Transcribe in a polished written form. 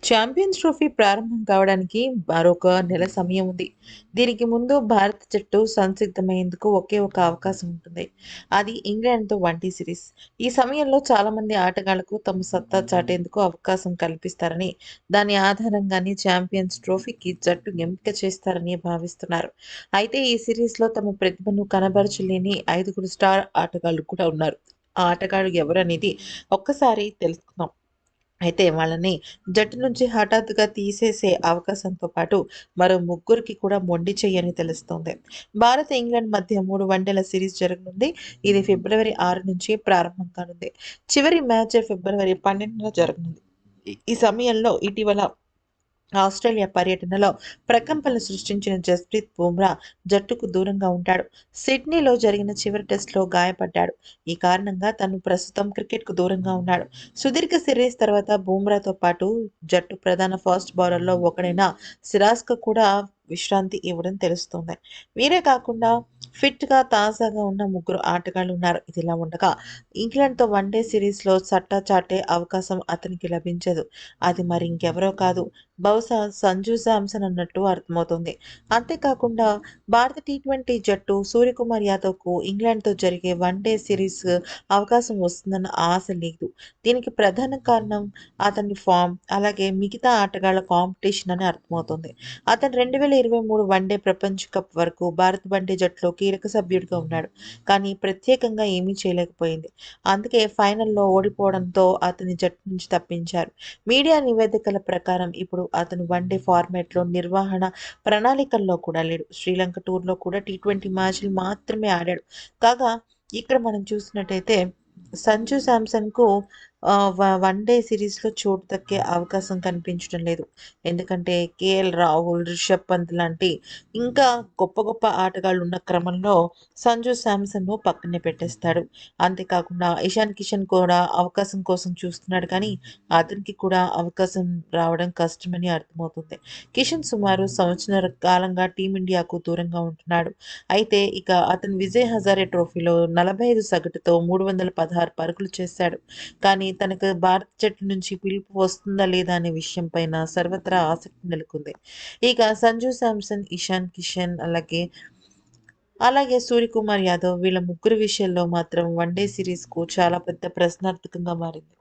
Champions trophy ప్రారంభం కావడానికి మరొక నెల సమయం ఉంది. దీనికి ముందు భారత జట్టు సంసిద్ధమయ్యేందుకు ఒకే ఒక అవకాశం ఉంటుంది. అది ఇంగ్లాండ్‌తో వన్‌డే సిరీస్. ఈ సమయంలో చాలామంది ఆటగాళ్లకు తమ సత్తా చాటేందుకు అవకాశం కల్పిస్తారని, దాని ఆధారంగానే ఛాంపియన్స్ ట్రోఫీకి జట్టు ఎంపిక చేస్తారని భావిస్తున్నారు. అయితే ఈ సిరీస్‌లో తమ ప్రతిభను కనబరచలేని 5గురు స్టార్ ఆటగాళ్లు కూడా ఉన్నారు. ఆ ఆటగాడు ఎవరనేది ఒక్కసారి తెలుసుకుందాం. అయితే వాళ్ళని జట్టు నుంచి హఠాత్తుగా తీసేసే అవకాశంతో పాటు మరో ముగ్గురికి కూడా మొండి చెయ్యని తెలుస్తోంది. భారత్, ఇంగ్లాండ్ మధ్య 3 వన్డేల సిరీస్ జరగనుంది. ఇది ఫిబ్రవరి 6 నుంచి ప్రారంభం కానుంది. చివరి మ్యాచ్ ఫిబ్రవరి 12న జరగనుంది. ఈ సమయంలో ఇటీవల ఆస్ట్రేలియా పర్యటనలో ప్రకంపనలు సృష్టించిన జస్ప్రీత్ బుమ్రా జట్టుకు దూరంగా ఉంటాడు. సిడ్నీలో జరిగిన చివరి టెస్టులో గాయపడ్డాడు. ఈ కారణంగా తను ప్రస్తుతం క్రికెట్‌కు దూరంగా ఉన్నాడు. సుదీర్ఘ సిరీస్ తర్వాత బుమ్రాతో పాటు జట్టు ప్రధాన ఫాస్ట్ బౌలర్‌లో ఒకడైన సిరాజ్‌కు కూడా విశ్రాంతి ఇవ్వడం తెలుస్తోంది. వీరే కాకుండా ఫిట్‌గా తాజాగా ఉన్న ముగ్గురు ఆటగాళ్లున్నారు. ఇదిలా ఉండగా ఇంగ్లాండ్‌తో వన్‌డే సిరీస్‌లో సత్తా చాటే అవకాశం అతనికి లభించదు. అది మరి ఇంకెవరో కాదు, బహుశా సంజు శాంసన్ అన్నట్టు అర్థమవుతుంది. అంతేకాకుండా భారత టీ20 జట్టు సూర్యకుమార్ యాదవ్‌కు ఇంగ్లాండ్‌తో జరిగే వన్‌డే సిరీస్ అవకాశం వస్తుందన్న ఆశ లేదు. దీనికి ప్రధాన కారణం అతని ఫామ్, అలాగే మిగతా ఆటగాళ్ల కాంపిటీషన్ అని అర్థమవుతుంది. అతను 2023 వన్‌డే ప్రపంచ కప్ వరకు భారత వన్‌డే జట్టులో కీలక సభ్యుడిగా ఉన్నాడు. కానీ ప్రత్యేకంగా ఏమీ చేయలేకపోయింది. అందుకే ఫైనల్‌లో ఓడిపోవడంతో అతన్ని జట్టు నుంచి తప్పించారు. మీడియా నివేదికల ప్రకారం ఇప్పుడు అతను వన్‌డే ఫార్మాట్‌లో నిర్వహణ ప్రణాళికల్లో కూడా లేడు. శ్రీలంక టూర్‌లో కూడా టీ20 మ్యాచ్‌లు మాత్రమే ఆడాడు. కాగా ఇక్కడ మనం చూసినట్టయితే సంజు శాంసన్‌కు వన్‌డే సిరీస్‌లో చోటు దక్కే అవకాశం కనిపించడం లేదు. ఎందుకంటే కేఎల్ రాహుల్, రిషబ్ పంత్ లాంటి ఇంకా గొప్ప గొప్ప ఆటగాళ్ళు ఉన్న క్రమంలో సంజు శాంసన్‌ను పక్కనే పెట్టేస్తాడు. అంతేకాకుండా ఇషాన్ కిషన్ కూడా అవకాశం కోసం చూస్తున్నాడు కానీ అతనికి కూడా అవకాశం రావడం కష్టమని అర్థమవుతుంది. కిషన్ సుమారు సంవత్సరాల కాలంగా టీమిండియాకు దూరంగా ఉంటున్నాడు. అయితే ఇక అతను విజయ్ హజారే ట్రోఫీలో 45 సగటుతో 316 పరుగులు చేశాడు. కానీ తనకు భారత జట్టు నుంచి పిలుపు వస్తుందా లేదా అనే విషయం పైన సర్వత్రా ఆసక్తి నెలకొంది. ఇక సంజు శాంసన్, ఇషాన్ కిషన్ అలాగే సూర్యకుమార్ యాదవ్ వీళ్ళ ముగ్గురు విషయంలో మాత్రం వన్‌డే సిరీస్‌కు చాలా పెద్ద ప్రశ్నార్థకంగా మారింది.